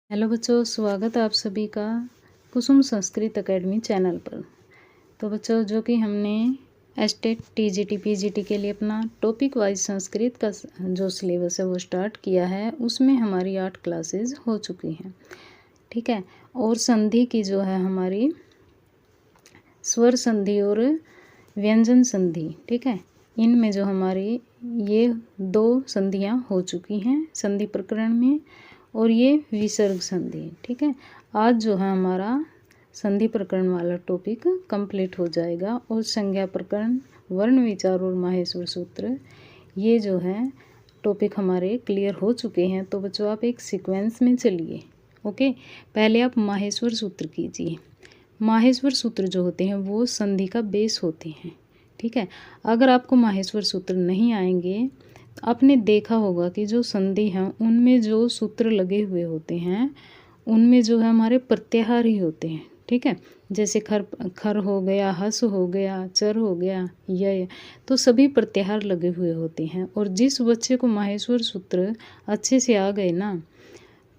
Hello बच्चों, स्वागत है आप सभी का कुसुम संस्कृत एकेडमी चैनल पर। तो बच्चों, जो कि हमने एस्टेट टीजीटी पीजीटी के लिए अपना टॉपिक वाइज संस्कृत का जो सिलेबस है वो स्टार्ट किया है, उसमें हमारी 8 क्लासेस हो चुकी हैं। ठीक है। और संधि की जो है हमारी स्वर संधि और व्यंजन संधि, ठीक है, इनमें जो हमारी ये 2 संधियाँ हो चुकी हैं संधि प्रकरण में, और ये विसर्ग संधि। ठीक है। आज जो है हमारा संधि प्रकरण वाला टॉपिक कंप्लीट हो जाएगा और संज्ञा प्रकरण, वर्ण विचार और माहेश्वर सूत्र, ये जो है टॉपिक हमारे क्लियर हो चुके हैं। तो बच्चों, आप एक सीक्वेंस में चलिए। ओके, पहले आप माहेश्वर सूत्र कीजिए। माहेश्वर सूत्र जो होते हैं वो संधि का बेस होते हैं। ठीक है। अगर आपको माहेश्वर सूत्र नहीं आएंगे, आपने देखा होगा कि जो संधि हैं उनमें जो सूत्र लगे हुए होते हैं उनमें जो है हमारे प्रत्याहार ही होते हैं। ठीक है। जैसे खर हो गया, हस हो गया, चर हो गया, य, तो सभी प्रत्याहार लगे हुए होते हैं। और जिस बच्चे को माहेश्वर सूत्र अच्छे से आ गए ना,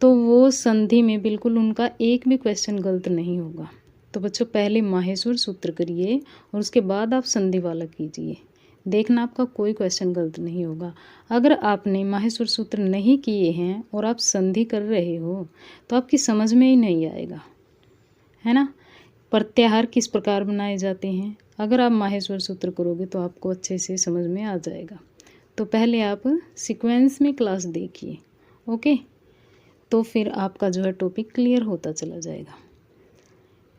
तो वो संधि में बिल्कुल उनका एक भी क्वेश्चन गलत नहीं होगा। तो बच्चों, पहले माहेश्वर सूत्र करिए और उसके बाद आप संधि वाला कीजिए, देखना आपका कोई क्वेश्चन गलत नहीं होगा। अगर आपने माहेश्वर सूत्र नहीं किए हैं और आप संधि कर रहे हो तो आपकी समझ में ही नहीं आएगा, है ना। प्रत्याहार किस प्रकार बनाए जाते हैं, अगर आप माहेश्वर सूत्र करोगे तो आपको अच्छे से समझ में आ जाएगा। तो पहले आप सीक्वेंस में क्लास देखिए। ओके, तो फिर आपका जो है टॉपिक क्लियर होता चला जाएगा।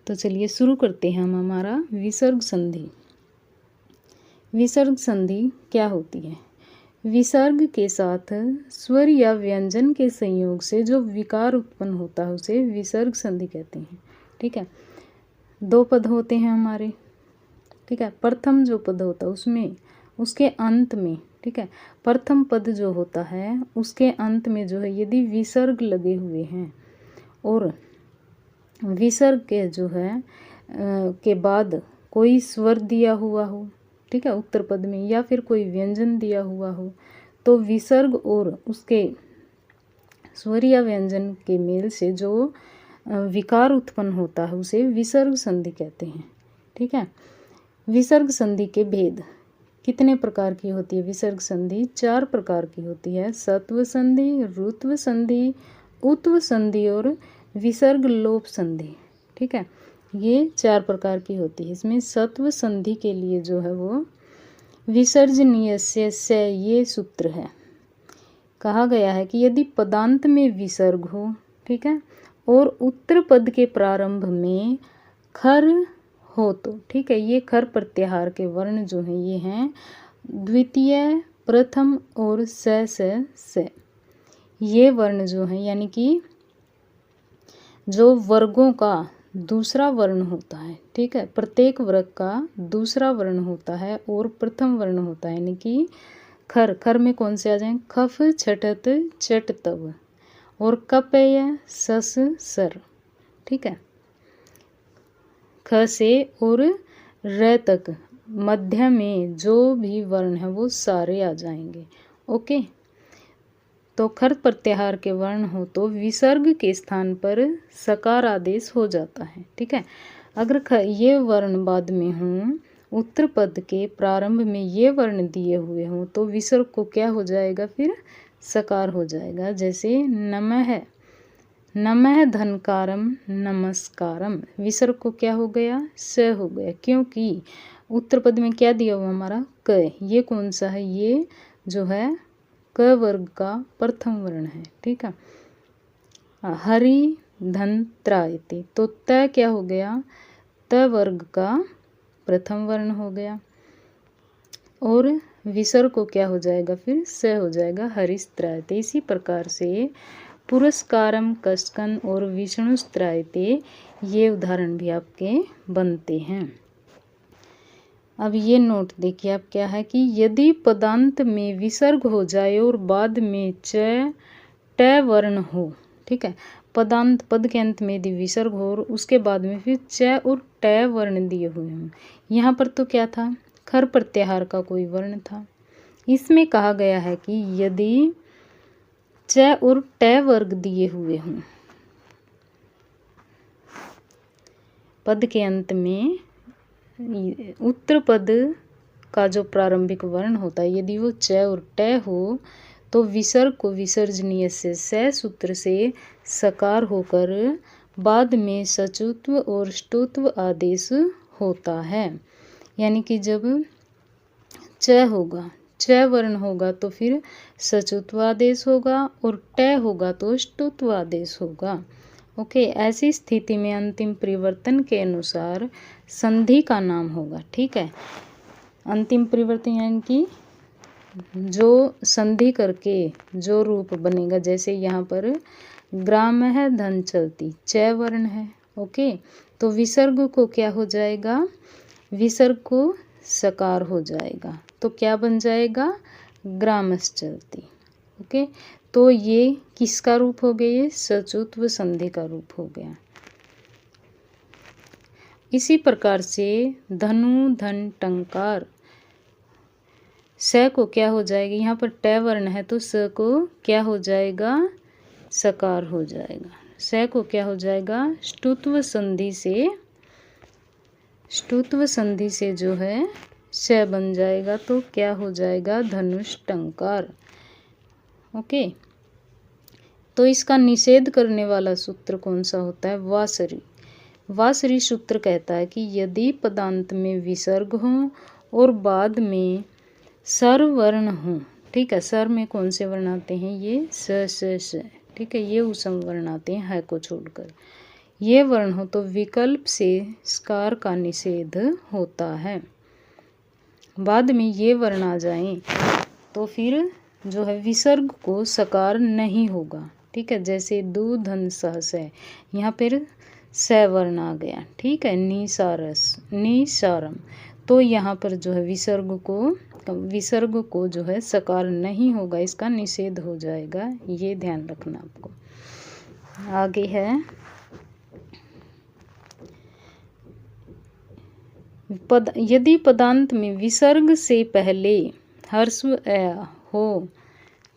तो चलिए शुरू करते हैं हम हमारा विसर्ग संधि। विसर्ग संधि क्या होती है? विसर्ग के साथ स्वर या व्यंजन के संयोग से जो विकार उत्पन्न होता है उसे विसर्ग संधि कहते हैं। ठीक है। 2 पद होते हैं हमारे। ठीक है। प्रथम जो पद होता है उसमें उसके अंत में, ठीक है, प्रथम पद जो होता है उसके अंत में जो है यदि विसर्ग लगे हुए हैं और विसर्ग के जो है के बाद कोई स्वर दिया हुआ हो, ठीक है, उत्तर पद में, या फिर कोई व्यंजन दिया हुआ हो, तो विसर्ग और उसके स्वर या व्यंजन के मेल से जो विकार उत्पन्न होता है उसे विसर्ग संधि कहते हैं। ठीक है। विसर्ग संधि के भेद कितने प्रकार की होती है? विसर्ग संधि 4 प्रकार की होती है। सत्व संधि, ऋत्व संधि, उत्व संधि और विसर्ग लोप संधि। ठीक है। ये 4 प्रकार की होती है। इसमें सत्व संधि के लिए जो है वो विसर्जनीय से ये सूत्र है। कहा गया है कि यदि पदांत में विसर्ग हो, ठीक है, और उत्तर पद के प्रारंभ में खर हो तो, ठीक है, ये खर प्रत्याहार के वर्ण जो हैं ये हैं द्वितीय, प्रथम और से। ये वर्ण जो हैं यानी कि जो वर्गों का दूसरा वर्ण होता है, ठीक है, प्रत्येक वर्ग का दूसरा वर्ण होता है और प्रथम वर्ण होता है, यानी कि खर में कौन से आ जाएं? खफ, छठत, चट, तव और कपय, सस, सर। ठीक है। ख से और र तक मध्य में जो भी वर्ण है वो सारे आ जाएंगे। ओके, तो खर प्रत्याहार के वर्ण हो तो विसर्ग के स्थान पर सकार आदेश हो जाता है। ठीक है। अगर ये वर्ण बाद में हों, उत्तर पद के प्रारंभ में ये वर्ण दिए हुए हों, तो विसर्ग को क्या हो जाएगा? फिर सकार हो जाएगा। जैसे नमः, नमः धनकारम, नमस्कारम, विसर्ग को क्या हो गया? स हो गया, क्योंकि उत्तर पद में क्या दिया हुआ हमारा? क। ये कौन सा है? ये जो है क वर्ग का प्रथम वर्ण है। ठीक है। हरि धन त्रायते, तो त क्या हो गया? त वर्ग का प्रथम वर्ण हो गया और विसर्ग को क्या हो जाएगा? फिर स हो जाएगा, हरिस्त्रायते। इसी प्रकार से पुरस्कारम, कष्कन और विष्णुस्त्रायते, ये उदाहरण भी आपके बनते हैं। अब ये नोट देखिए आप, क्या है कि यदि पदांत में विसर्ग हो जाए और बाद में च ट वर्ण हो, ठीक है, पदांत पद के अंत में यदि विसर्ग हो और उसके बाद में फिर च और ट वर्ण दिए हुए हों, यहाँ पर तो क्या था? खर प्रत्याहार का कोई वर्ण था। इसमें कहा गया है कि यदि च और ट वर्ग दिए हुए हों, पद के अंत में उत्तर पद का जो प्रारंभिक वर्ण होता है यदि वो च और ट हो तो विसर्ग को विसर्जनीय से स सूत्र से सकार होकर बाद में सचुत्व और ष्टुत्व आदेश होता है। यानी कि जब च होगा, च वर्ण होगा तो फिर सचुत्व आदेश होगा और ट होगा तो ष्टुत्व आदेश होगा। ओके, ऐसी स्थिति में अंतिम परिवर्तन के अनुसार संधि का नाम होगा। ठीक है, अंतिम परिवर्तन यानी कि जो संधि करके जो रूप बनेगा, जैसे यहाँ पर ग्राम है धन चलती, च वर्ण है। ओके, तो विसर्ग को क्या हो जाएगा, विसर्ग को सकार हो जाएगा तो क्या बन जाएगा, ग्रामस चलती। ओके, तो ये किसका रूप हो गया, ये सचुत्व संधि का रूप हो गया। इसी प्रकार से धनु धन टंकार, स को क्या हो जाएगा, यहाँ पर ट वर्ण है तो स को क्या हो जाएगा, सकार हो जाएगा। स को क्या हो जाएगा, ष्टुत्व संधि से जो है स बन जाएगा तो क्या हो जाएगा, धनुष टंकार। ओके, तो इसका निषेध करने वाला सूत्र कौन सा होता है, वासरी। वासरी सूत्र कहता है कि यदि पदांत में विसर्ग हो और बाद में सर वर्ण हो, ठीक है, सर में कौन से वर्ण आते हैं, ये स, ठीक है, ये उसम वर्ण आते हैं है को छोड़कर, ये वर्ण हो तो विकल्प से स्कार का निषेध होता है। बाद में ये वर्ण आ जाएं तो फिर जो है विसर्ग को सकार नहीं होगा। ठीक है, जैसे दू धन सहस है, यहाँ पर स वर्ण आ गया। ठीक है, निसारम, तो यहाँ पर जो है विसर्ग को जो है सकार नहीं होगा, इसका निषेध हो जाएगा, ये ध्यान रखना आपको। आगे है यदि पदांत में विसर्ग से पहले ह्रस्व अ हो,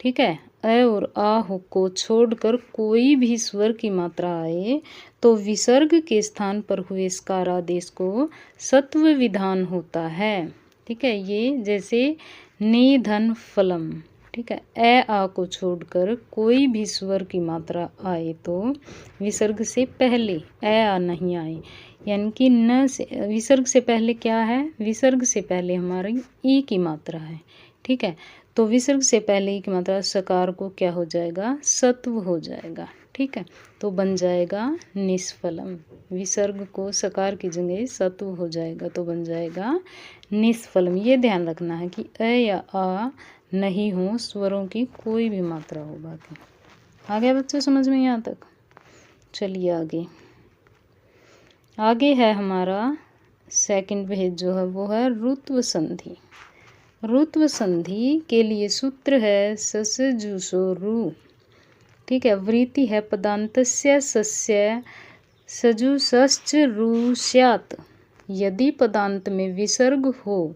ठीक है, अ और आ हो को छोड़कर कोई भी स्वर की मात्रा आए तो विसर्ग के स्थान पर हुए स्कार आदेश को सत्व विधान होता है। ठीक है, ये जैसे निधन फलम, ठीक है, ए आ को छोड़कर कोई भी स्वर की मात्रा आए तो विसर्ग से पहले ए आ नहीं आए, यानी कि न से विसर्ग से पहले क्या है, विसर्ग से पहले हमारी ई की मात्रा है। ठीक है, तो विसर्ग से पहले ई की मात्रा सकार को क्या हो जाएगा, सत्व हो जाएगा। ठीक है, तो बन जाएगा निष्फलम, विसर्ग को सकार की जगह सत्व हो जाएगा तो बन जाएगा निष्फलम। ये ध्यान रखना है कि अ या आ नहीं हो, स्वरों की कोई भी मात्रा हो। बाकी आ गया बच्चों समझ में यहाँ तक। चलिए आगे है हमारा सेकंड पेज जो है वो है रुत्व संधि। रुत्व संधि के लिए सूत्र है सस जूसो रू। ठीक है, वृत्ति है पदांतस्य सस्य सजुसश्च रू स्यात्। यदि पदांत में विसर्ग हो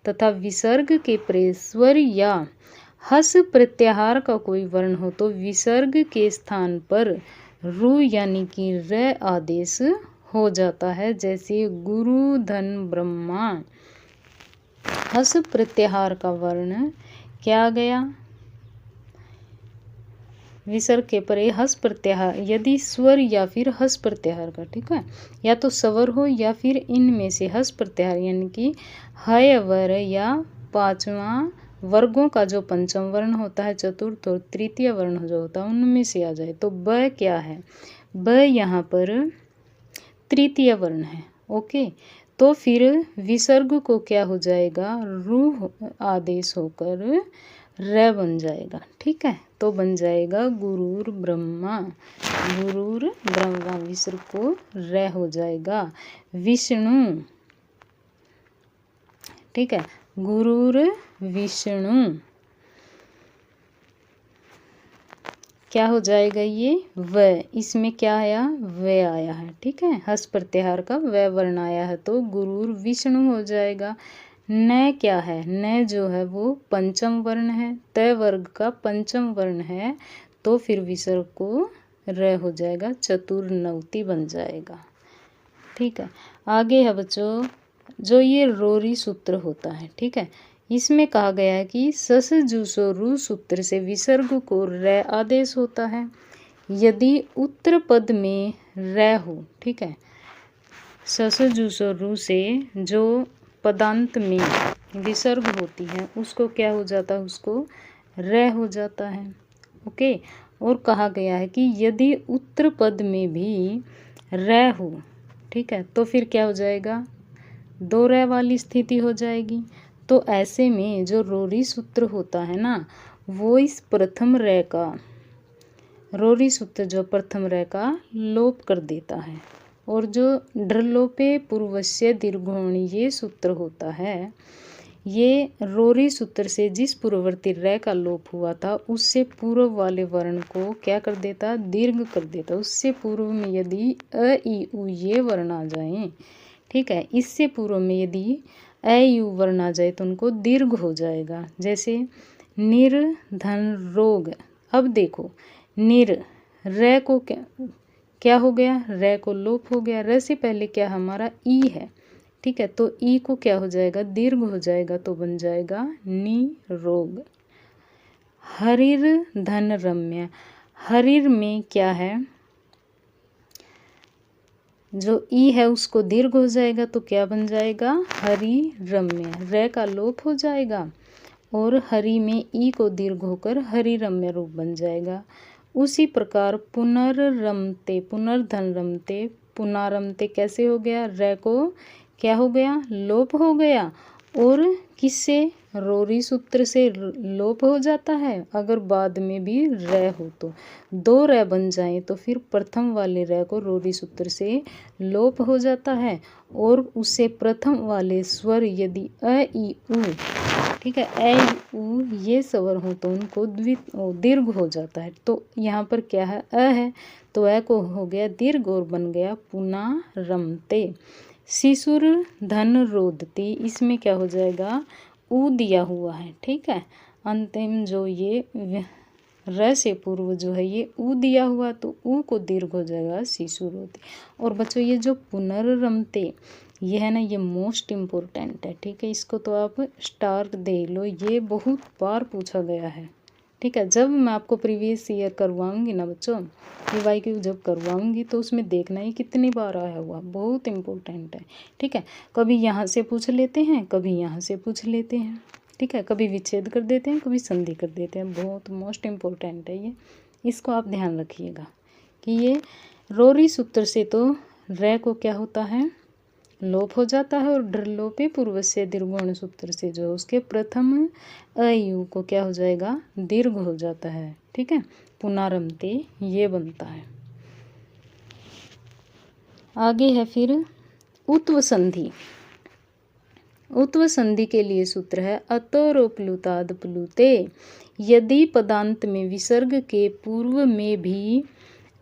तथा विसर्ग के परे स्वर या हस प्रत्याहार का कोई वर्ण हो तो विसर्ग के स्थान पर रू यानी कि र आदेश हो जाता है। जैसे गुरु धन ब्रह्मा, हस प्रत्याहार का वर्ण क्या आ गया, विसर्ग के परे हस प्रत्याहार, यदि स्वर या फिर हस प्रत्याहार का, ठीक है, या तो स्वर हो या फिर इनमें से हस प्रत्याहार यानी कि हय वर या पांचवा वर्गों का जो पंचम वर्ण होता है, चतुर्थ और तृतीय वर्ण जो होता है उनमें से आ जाए तो ब क्या है, ब यहाँ पर तृतीय वर्ण है। ओके, तो फिर विसर्ग को क्या हो जाएगा, रू आदेश होकर र बन जाएगा। ठीक है, तो बन जाएगा गुरुर ब्रह्मा, गुरुर ब्रह्मा, विसर्ग को र हो जाएगा। विष्णु, ठीक है, गुरुर विष्णु क्या हो जाएगा, ये व, इसमें क्या आया, व आया है। ठीक है, हस प्रत्याहार का व वर्ण आया है तो गुरुर विष्णु हो जाएगा। न क्या है, न जो है वो पंचम वर्ण है, त वर्ग का पंचम वर्ण है तो फिर विसर्ग को र हो जाएगा, चतुर्नवति बन जाएगा। ठीक है। आगे है बच्चों, जो ये रोरी सूत्र होता है, ठीक है, इसमें कहा गया है कि सस जूसो रू सूत्र से विसर्ग को रै आदेश होता है यदि उत्तर पद में रै हो, ठीक है। सस जूसो रू से जो पदांत में विसर्ग होती है उसको क्या हो जाता है, उसको रै हो जाता है। ओके। और कहा गया है कि यदि उत्तर पद में भी रै हो, ठीक है, तो फिर क्या हो जाएगा, दो रै वाली स्थिति हो जाएगी। तो ऐसे में जो रोरी सूत्र होता है ना, वो इस प्रथम रै का, रोरी सूत्र जो प्रथम रै का लोप कर देता है। और जो ड्रलोपे पूर्वस्य दीर्घोणी ये सूत्र होता है, ये रोरी सूत्र से जिस पूर्ववर्ती रै का लोप हुआ था उससे पूर्व वाले वर्ण को क्या कर देता, दीर्घ कर देता। उससे पूर्व में यदि अ ई उ ये वर्ण आ जाएं, ठीक है, इससे पूर्व में यदि अ यू वर्ण आ जाए तो उनको दीर्घ हो जाएगा। जैसे निर्धन रोग। अब देखो, निर रै को क्या हो गया, रै को लोप हो गया। रै से पहले क्या हमारा ई है, ठीक है, तो ई को क्या हो जाएगा, दीर्घ हो जाएगा, तो बन जाएगा निरोग। हरिर धन रम्य। हरिर में क्या है, जो ई है उसको दीर्घ हो जाएगा तो क्या बन जाएगा, हरि रम्य। रै का लोप हो जाएगा और हरि में ई को दीर्घ होकर हरि रम्य रूप बन जाएगा। उसी प्रकार पुनर्रमते, पुनर्धन रमते, पुनरमते कैसे हो गया, रै को क्या हो गया, लोप हो गया। और किससे, रोरी सूत्र से लोप हो जाता है। अगर बाद में भी रै हो तो दो रै बन जाए तो फिर प्रथम वाले रै को रोरी सूत्र से लोप हो जाता है। और उससे प्रथम वाले स्वर यदि अ ई उ, ठीक है, अ उ ये स्वर हो तो उनको दीर्घ हो जाता है। तो यहाँ पर क्या है, अ है तो अ को हो गया दीर्घ और बन गया पुनरमते। शिशुर धन रोदती, इसमें क्या हो जाएगा, उ दिया हुआ है, ठीक है, अंतिम जो ये र से पूर्व जो है ये उ दिया हुआ तो उ को दीर्घ हो जाएगा शिशु रोती। और बच्चों ये जो पुनर्रमते ये है ना, ये मोस्ट इम्पोर्टेंट है, ठीक है, इसको तो आप स्टार दे लो, ये बहुत बार पूछा गया है, ठीक है। जब मैं आपको प्रीवियस ईयर करवाऊंगी ना बच्चों, PYQ जब करवाऊंगी तो उसमें देखना ही कितनी बार आया हुआ, बहुत इम्पोर्टेंट है, ठीक है। कभी यहाँ से पूछ लेते हैं, कभी यहाँ से पूछ लेते हैं, ठीक है, कभी विच्छेद कर देते हैं, कभी संधि कर देते हैं, बहुत मोस्ट इम्पोर्टेंट है ये, इसको आप ध्यान रखिएगा कि ये रोरी सूत्र से तो रै को क्या होता है, लोप हो जाता है। और ड्रलोपे पूर्व से दीर्घोण सूत्र से जो उसके प्रथम अयु को क्या हो जाएगा, दीर्घ हो जाता है, ठीक है, पुनरमते ये बनता है। आगे है फिर उत्व संधि। उत्व संधि के लिए सूत्र है अतोरोप्लुताद प्लुते, यदि पदांत में विसर्ग के पूर्व में भी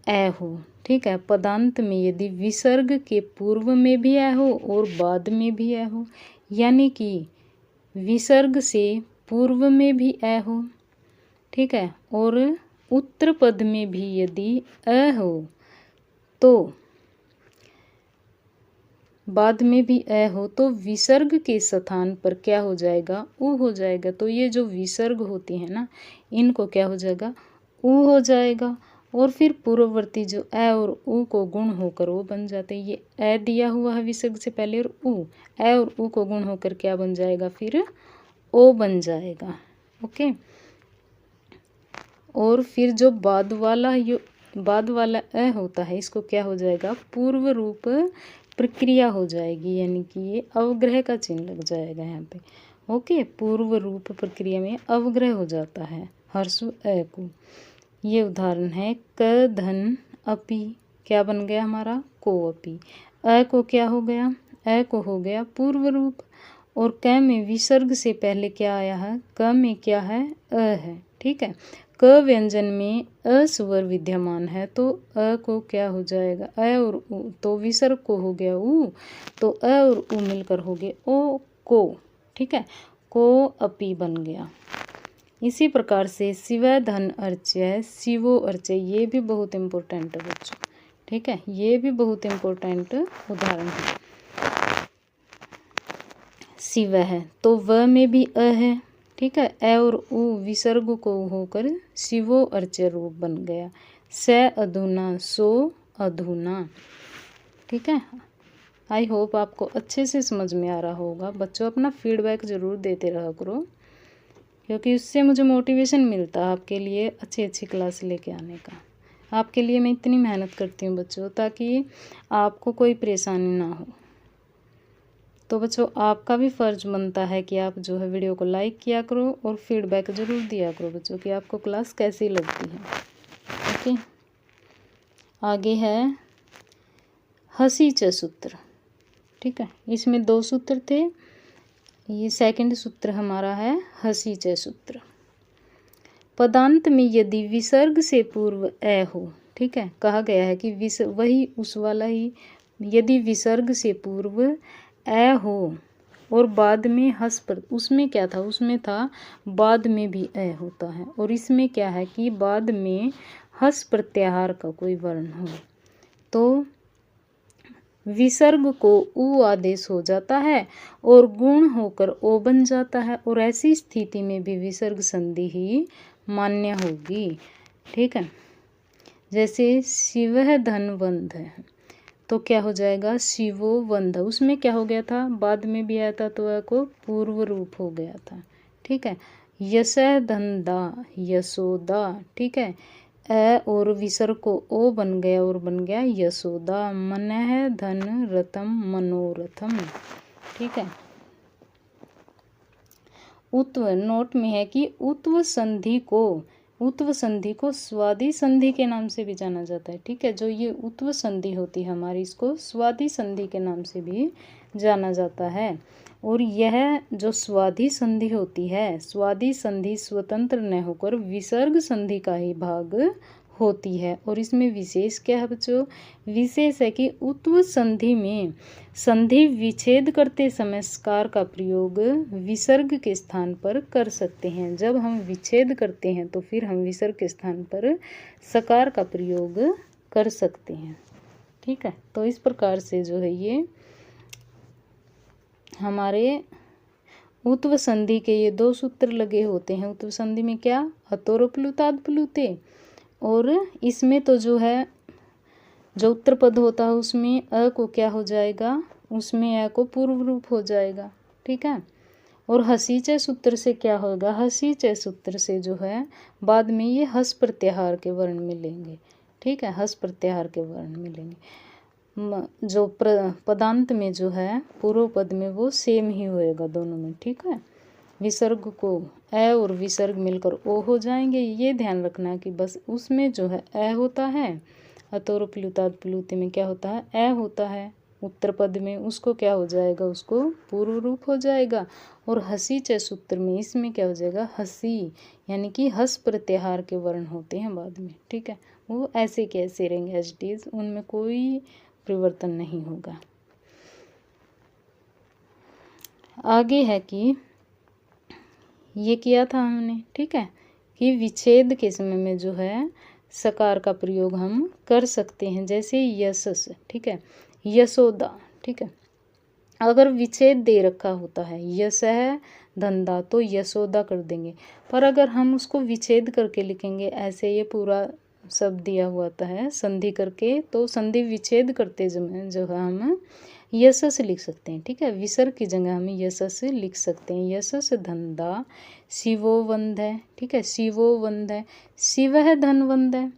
ए हो, ठीक है, पदांत में यदि विसर्ग के पूर्व में भी ए हो और बाद में भी ए हो, यानी कि विसर्ग से पूर्व में भी ए हो, ठीक है, और उत्तर पद में भी यदि अ हो तो बाद में भी अ हो तो विसर्ग के स्थान पर क्या हो जाएगा, उ हो जाएगा। तो ये जो विसर्ग होती है ना, इनको क्या हो जाएगा, उ हो जाएगा। और फिर पूर्ववर्ती जो अ और उ को गुण होकर वो बन जाते हैं। ये अ दिया हुआ है विसर्ग से पहले और उ, अ और उ को गुण होकर क्या बन जाएगा, फिर ओ बन जाएगा, ओके। और फिर जो बाद वाला अ होता है इसको क्या हो जाएगा, पूर्व रूप प्रक्रिया हो जाएगी, यानी कि ये अवग्रह का चिन्ह लग जाएगा यहाँ पे, ओके। पूर्व रूप प्रक्रिया में अवग्रह हो जाता है हर्षु अ को। ये उदाहरण है क धन अपि, क्या बन गया हमारा, को अपि। अ को क्या हो गया, अ को हो गया पूर्व रूप। और क में विसर्ग से पहले क्या आया है, क में क्या है, अ है, ठीक है। क व्यंजन में अ स्वर विद्यमान है तो अ को क्या हो जाएगा, अ और उ, तो विसर्ग को हो गया उ, तो अ और उ मिलकर हो गए ओ को, ठीक है, को अपि बन गया। इसी प्रकार से शिव धन अर्च्य, शिवो अर्च्य, ये भी बहुत इम्पोर्टेंट है बच्चों, ठीक है, ये भी बहुत इम्पोर्टेंट उदाहरण है। शिव है तो व में भी अ है, ठीक है, ए और उ विसर्ग को होकर शिवो अर्च्य रूप बन गया। स अधुना सो अधुना, ठीक है। आई होप आपको अच्छे से समझ में आ रहा होगा। बच्चों अपना फीडबैक ज़रूर देते रहा करो, क्योंकि उससे मुझे मोटिवेशन मिलता है आपके लिए अच्छी अच्छी क्लास लेके आने का। आपके लिए मैं इतनी मेहनत करती हूँ बच्चों, ताकि आपको कोई परेशानी ना हो। तो बच्चों आपका भी फ़र्ज़ बनता है कि आप जो है वीडियो को लाइक किया करो और फीडबैक ज़रूर दिया करो बच्चों कि आपको क्लास कैसी लगती है। ओके, आगे है हसी च सूत्र, ठीक है। इसमें 2 सूत्र थे, ये सेकंड सूत्र हमारा है हसी च सूत्र। पदांत में यदि विसर्ग से पूर्व ए हो, ठीक है, कहा गया है कि वही उस वाला ही, यदि विसर्ग से पूर्व ए हो और बाद में हस पर, उसमें क्या था, उसमें था बाद में भी ए होता है, और इसमें क्या है कि बाद में हस प्रत्याहार का कोई वर्ण हो तो विसर्ग को उ आदेश हो जाता है और गुण होकर ओ बन जाता है, और ऐसी स्थिति में भी विसर्ग संधि ही मान्य होगी, ठीक है। जैसे शिव धनवंध है तो क्या हो जाएगा, शिवो वंध, उसमें क्या हो गया था, बाद में भी आया था तो वह को पूर्व रूप हो गया था, ठीक है। यश धनदा यशोदा, ठीक है, ए और विसर्ग को ओ बन गया और बन गया यशोदा। मन है धन रथम मनोरथम, ठीक है। उत्व नोट में है कि उत्व संधि को स्वादि संधि के नाम से भी जाना जाता है, ठीक है। जो ये उत्व संधि होती है हमारी, इसको स्वादि संधि के नाम से भी जाना जाता है। और यह जो स्वादि संधि होती है, स्वादि संधि स्वतंत्र न होकर विसर्ग संधि का ही भाग होती है। और इसमें विशेष क्या है बच्चों, विशेष है कि उत्व संधि में संधि विच्छेद करते समय सकार का प्रयोग विसर्ग के स्थान पर कर सकते हैं। जब हम विच्छेद करते हैं तो फिर हम विसर्ग के स्थान पर सकार का प्रयोग कर सकते हैं, ठीक है। तो इस प्रकार से जो है ये हमारे उत्व संधि के ये 2 सूत्र लगे होते हैं। उत्व संधि में क्या, अतोर प्लुताद प्लुते, और इसमें तो जो है जो उत्तर पद होता है उसमें अ को क्या हो जाएगा, उसमें अ को पूर्व रूप हो जाएगा, ठीक है। और हसी च सूत्र से क्या होगा, हसी च सूत्र से जो है बाद में ये हस प्रत्याहार के वर्ण मिलेंगे, ठीक है, हस प्रत्याहार के वर्ण मिलेंगे। जो पदांत में जो है पूर्व पद में वो सेम ही होएगा दोनों में, ठीक है। विसर्ग को ए और विसर्ग मिलकर ओ हो जाएंगे, ये ध्यान रखना कि बस उसमें जो है ए होता है, अतोर प्लुताद प्लुते में क्या होता है, ए होता है। उत्तर पद में उसको क्या हो जाएगा, उसको पूर्व रूप हो जाएगा। और हसी च सूत्र में इसमें क्या हो जाएगा, हसी, यानी कि हस प्रत्याहार के वर्ण होते हैं बाद में, ठीक है। वो ऐसे कैसे रहेंगे एज इट इज, उनमें कोई परिवर्तन नहीं होगा। आगे है कि ये किया था हमने, ठीक है, कि विच्छेद के समय में जो है सकार का प्रयोग हम कर सकते हैं, जैसे यशस, ठीक है, यशोदा, ठीक है। अगर विच्छेद दे रखा होता है यश है धंधा तो यशोदा कर देंगे, पर अगर हम उसको विच्छेद करके लिखेंगे ऐसे, ये पूरा शब्द दिया हुआ है संधि करके, तो संधि विच्छेद करते जो है हम यशस लिख सकते हैं, ठीक है। विसर्ग की जगह हम यशस लिख सकते हैं। यशस धंधा शिवो वंद है, ठीक है, शिवो वंद है, शिव है धनवंद है।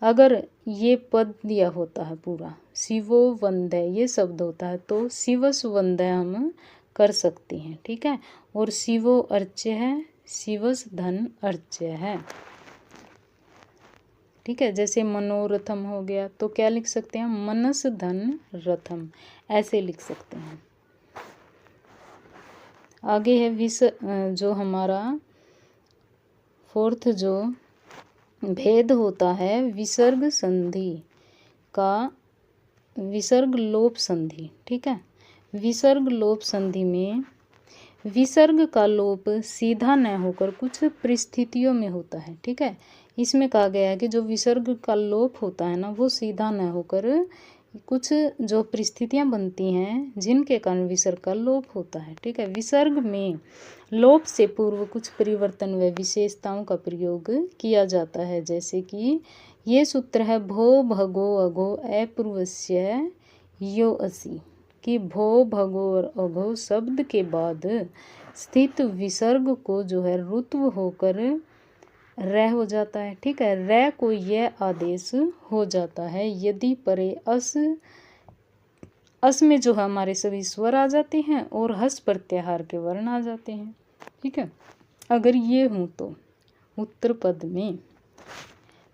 अगर ये पद दिया होता है पूरा शिवो वंद है ये शब्द होता है तो शिवस वंद है हम कर सकते हैं, ठीक है। और शिवो अर्च्य है, शिवस धन अर्च्य है, ठीक है। जैसे मनोरथम हो गया तो क्या लिख सकते हैं, मनस धन रथम, ऐसे लिख सकते हैं। आगे है जो हमारा फोर्थ जो भेद होता है विसर्ग संधि का, विसर्ग लोप संधि, ठीक है। विसर्ग लोप संधि में विसर्ग का लोप सीधा न होकर कुछ परिस्थितियों में होता है, ठीक है। इसमें कहा गया है कि जो विसर्ग का लोप होता है ना, वो सीधा न होकर कुछ जो परिस्थितियां बनती हैं जिनके कारण विसर्ग का लोप होता है। ठीक है, विसर्ग में लोप से पूर्व कुछ परिवर्तन व विशेषताओं का प्रयोग किया जाता है, जैसे कि ये सूत्र है भो भगो अघो अपूर्वस्य यो असी, कि भो भगो और अघो शब्द के बाद स्थित विसर्ग को जो है रुत्व होकर रह हो जाता है। ठीक है, रह को यह आदेश हो जाता है यदि परे अस में जो हमारे सभी स्वर आ जाते हैं और हस प्रत्याहार के वर्ण आ जाते हैं। ठीक है, अगर ये हूँ तो उत्तर पद में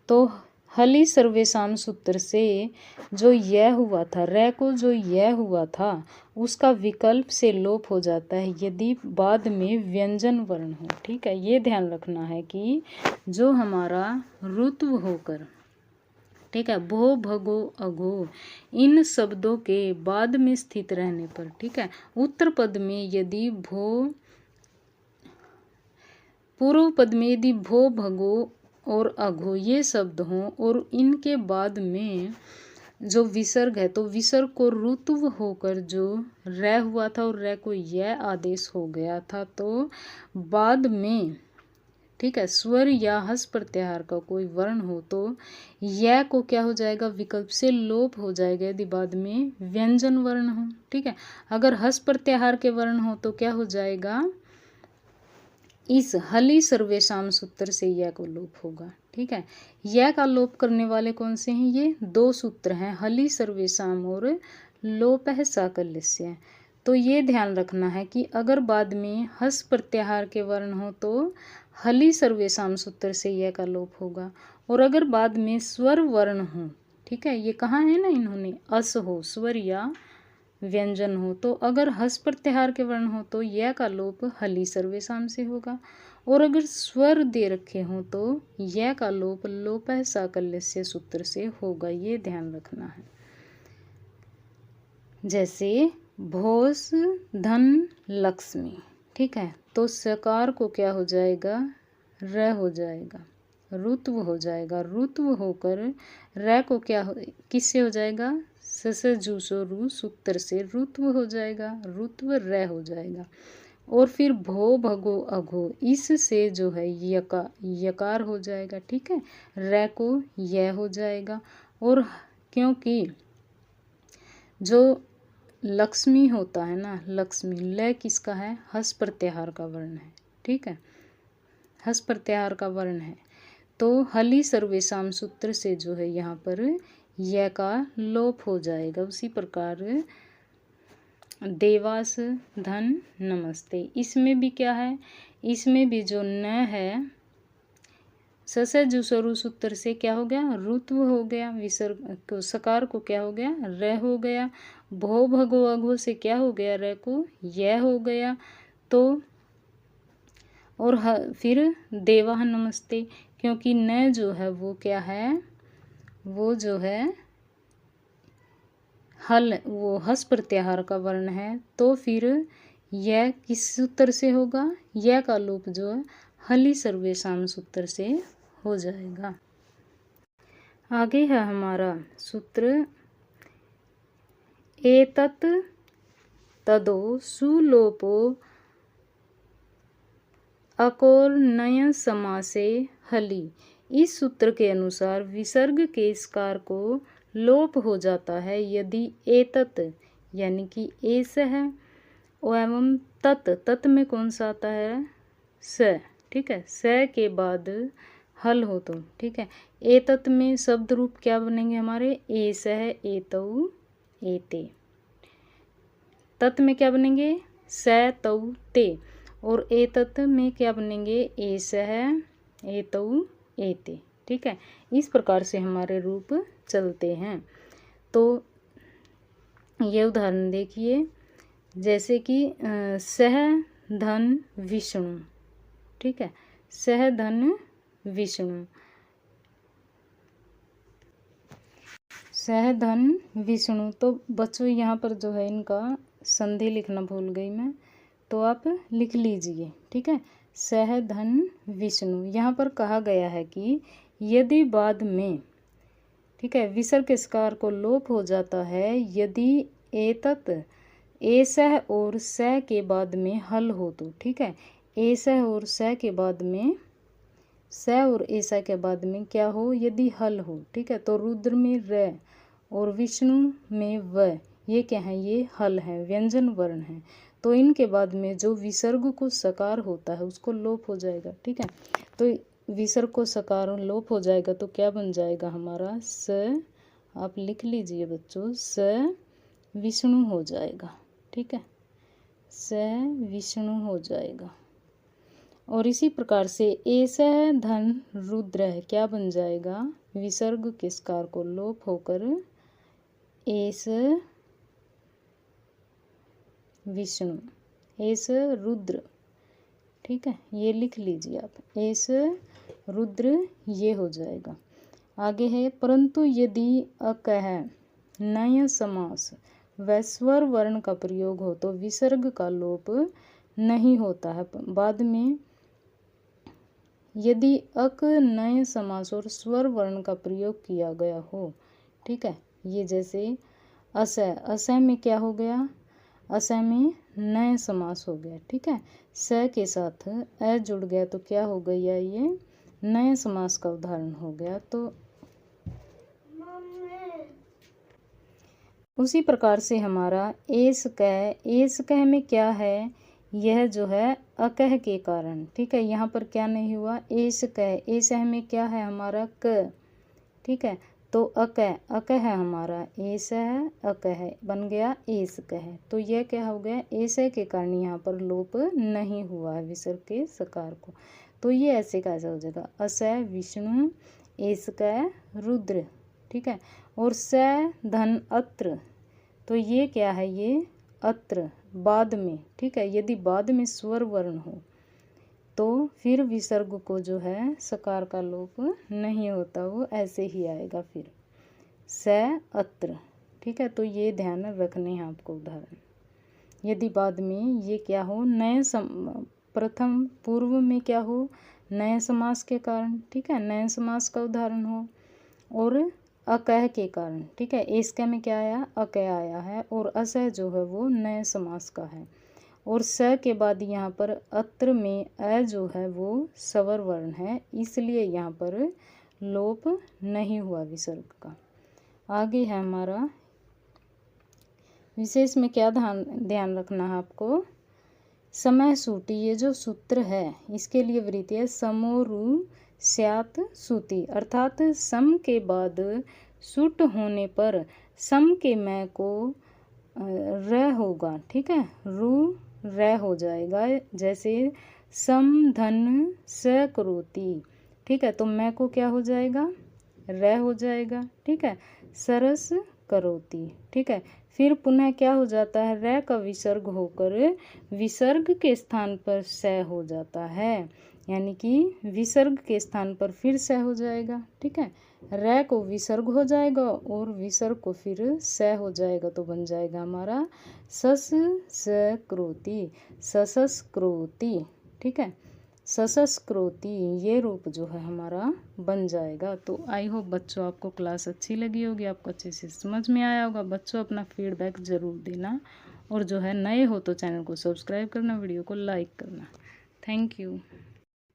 तो हली सर्वेशाम सूत्र से जो यह हुआ था, रे को जो यह हुआ था उसका विकल्प से लोप हो जाता है यदि बाद में व्यंजन वर्ण हो। ठीक है, ये ध्यान रखना है कि जो हमारा रुत्व होकर, ठीक है, भो भगो अघो इन शब्दों के बाद में स्थित रहने पर, ठीक है, उत्तर पद में यदि पूर्व पद में यदि भो भगो और अघो ये शब्द हों और इनके बाद में जो विसर्ग है तो विसर्ग को रुत्व होकर जो रै हुआ था और रै को यह आदेश हो गया था, तो बाद में, ठीक है, स्वर या हस प्रत्याहार का कोई वर्ण हो तो यह को क्या हो जाएगा, विकल्प से लोप हो जाएगा यदि बाद में व्यंजन वर्ण हो। ठीक है, अगर हस प्रत्याहार के वर्ण हो तो क्या हो जाएगा, इस हली सर्वेशाम सूत्र से यह को लोप होगा। ठीक है, यह का लोप करने वाले कौन से हैं, ये दो सूत्र हैं, हली सर्वेशाम और लोप है साकल्यस्य। तो ये ध्यान रखना है कि अगर बाद में हस प्रत्याहार के वर्ण हो तो हली सर्वेशाम सूत्र से यह का लोप होगा, और अगर बाद में स्वर वर्ण हो, ठीक है, ये कहाँ है ना, इन्होंने अस हो, स्वर या व्यंजन हो, तो अगर हस प्रत्याहार के वर्ण हो तो यह का लोप हली सर्वेशाम से होगा, और अगर स्वर दे रखे हों तो यह का लोप लोप है साकल्यस्य सूत्र से होगा। ये ध्यान रखना है। जैसे भोस धन लक्ष्मी, ठीक है, तो सकार को क्या हो जाएगा, र हो जाएगा, रुत्व हो जाएगा, रुत्व होकर र को क्या हो, किससे हो जाएगा, सस जूसो रू सूत्र से रुत्व हो जाएगा, रुत्व र हो जाएगा, और फिर भो भगो अघो इससे जो है यकार हो जाएगा। ठीक है, र को यह हो जाएगा, और क्योंकि जो लक्ष्मी होता है ना, लक्ष्मी ल किसका है, हस प्रत्याहार का वर्ण है। ठीक है, हस प्रत्याहार का वर्ण है, तो हली सर्वेशाम सूत्र से जो है यहाँ पर यह का लोप हो जाएगा। उसी प्रकार देवास धन नमस्ते, इसमें भी क्या है, इसमें भी जो न है सस जुसरु सूत्र से क्या हो गया, रुत्व हो गया, विसर्ग को सकार को क्या हो गया, र हो गया, भो भगो अघो से क्या हो गया, र को यह हो गया, तो और फिर देवा नमस्ते, क्योंकि न जो है वो क्या है, वो जो है हल, वो हस प्रत्याहार का वर्ण है, तो फिर यह किस सूत्र से होगा, यह का लोप जो है हली सर्वेशाम सूत्र से हो जाएगा। आगे है हमारा सूत्र एतत् तदो सुलोपो अकोर नय समासे हली। इस सूत्र के अनुसार विसर्ग के स्कार को लोप हो जाता है यदि एतत् यानी कि एस है एवं तत् में कौन सा आता है, स, ठीक है, स के बाद हल हो तो, ठीक है, एतत् में शब्द रूप क्या बनेंगे हमारे, एस है एतौ एते, तत् में क्या बनेंगे, स तौ ते, और एतत् में क्या बनेंगे, एस है एतौ एते। ठीक है, इस प्रकार से हमारे रूप चलते हैं। तो ये उदाहरण देखिए, जैसे कि सह धन विष्णु, ठीक है, सह धन विष्णु, सह धन विष्णु। तो बच्चों यहाँ पर जो है इनका संधि लिखना भूल गई मैं, तो आप लिख लीजिए। ठीक है, सह धन विष्णु, यहाँ पर कहा गया है कि यदि बाद में, ठीक है, विसर्ग के सकार को लोप हो जाता है यदि एतत् एसह और स के बाद में हल हो तो, ठीक है, एसह और स के बाद में, स और ऐसा के बाद में क्या हो, यदि हल हो, ठीक है, तो रुद्र में र और विष्णु में व, ये क्या है, ये हल है, व्यंजन वर्ण है। तो इनके बाद में जो विसर्ग को सकार होता है उसको लोप हो जाएगा, ठीक है। तो विसर्ग को सकार लोप हो जाएगा तो क्या बन जाएगा हमारा, स, आप लिख लीजिए बच्चों, स विष्णु हो जाएगा, ठीक है, स विष्णु हो जाएगा। और इसी प्रकार से ऐसा धन रुद्र है, क्या बन जाएगा, विसर्ग के सकार को लोप होकर एस विष्णु, एस रुद्र, ठीक है, ये लिख लीजिए आप, एस रुद्र ये हो जाएगा। आगे है, परंतु यदि अकह नय समास व स्वर वर्ण का प्रयोग हो तो विसर्ग का लोप नहीं होता है। बाद में यदि अक नय समास और स्वर वर्ण का प्रयोग किया गया हो, ठीक है, ये जैसे असय, असय में क्या हो गया, असय में नय समास हो गया, ठीक है, स के साथ अ जुड़ गया तो क्या हो गया, ये नय समास का उदाहरण हो गया। तो उसी प्रकार से हमारा एस कह में क्या है, यह जो है अकह के कारण, ठीक है, यहाँ पर क्या नहीं हुआ, एस कह में क्या है हमारा क, ठीक है, तो अकह है हमारा, एस है अकह बन गया एस कह। तो यह क्या हो गया, एस के कारण यहाँ पर लोप नहीं हुआ है विसर्ग के सकार को। तो ये ऐसे कैसा हो जाएगा, असय विष्णु एस कह रुद्र, ठीक है, और स धन अत्र, तो ये क्या है, ये अत्र बाद में, ठीक है, यदि बाद में स्वर वर्ण हो तो फिर विसर्ग को जो है सकार का लोप नहीं होता, वो ऐसे ही आएगा फिर स अत्र, ठीक है। तो ये ध्यान रखने हैं आपको उदाहरण। यदि बाद में ये क्या हो, नए प्रथम पूर्व में क्या हो, नए समास के कारण, ठीक है, नए समास का उदाहरण हो, और अकह के कारण, ठीक है, इसके में क्या आया, अकह आया है, और असह जो है वो नए समास का है, और स के बाद यहाँ पर अत्र में अ जो है वो स्वर वर्ण है, इसलिए यहाँ पर लोप नहीं हुआ विसर्ग का। आगे है हमारा विशेष में क्या ध्यान रखना है आपको, समय सूटी, ये जो सूत्र है इसके लिए वृत्ति है समोरु स्यात सूती, अर्थात सम के बाद सुट होने पर सम के मैं को र होगा, ठीक है, रू र हो जाएगा, जैसे सम धन स करोती, ठीक है, तो मैं को क्या हो जाएगा, र हो जाएगा, ठीक है, सरस करोती, ठीक है, फिर पुनः क्या हो जाता है, र का विसर्ग होकर विसर्ग के स्थान पर स हो जाता है, यानी कि विसर्ग के स्थान पर फिर स हो जाएगा, ठीक है, र को विसर्ग हो जाएगा और विसर्ग को फिर स हो जाएगा, तो बन जाएगा हमारा सस स क्रोती, ससस क्रोती, ठीक है, ससस क्रोती, ये रूप जो है हमारा बन जाएगा। तो आई होप बच्चों आपको क्लास अच्छी लगी होगी, आपको अच्छे से समझ में आया होगा। बच्चों अपना फीडबैक ज़रूर देना, और जो है नए हो तो चैनल को सब्सक्राइब करना, वीडियो को लाइक करना। Thank you.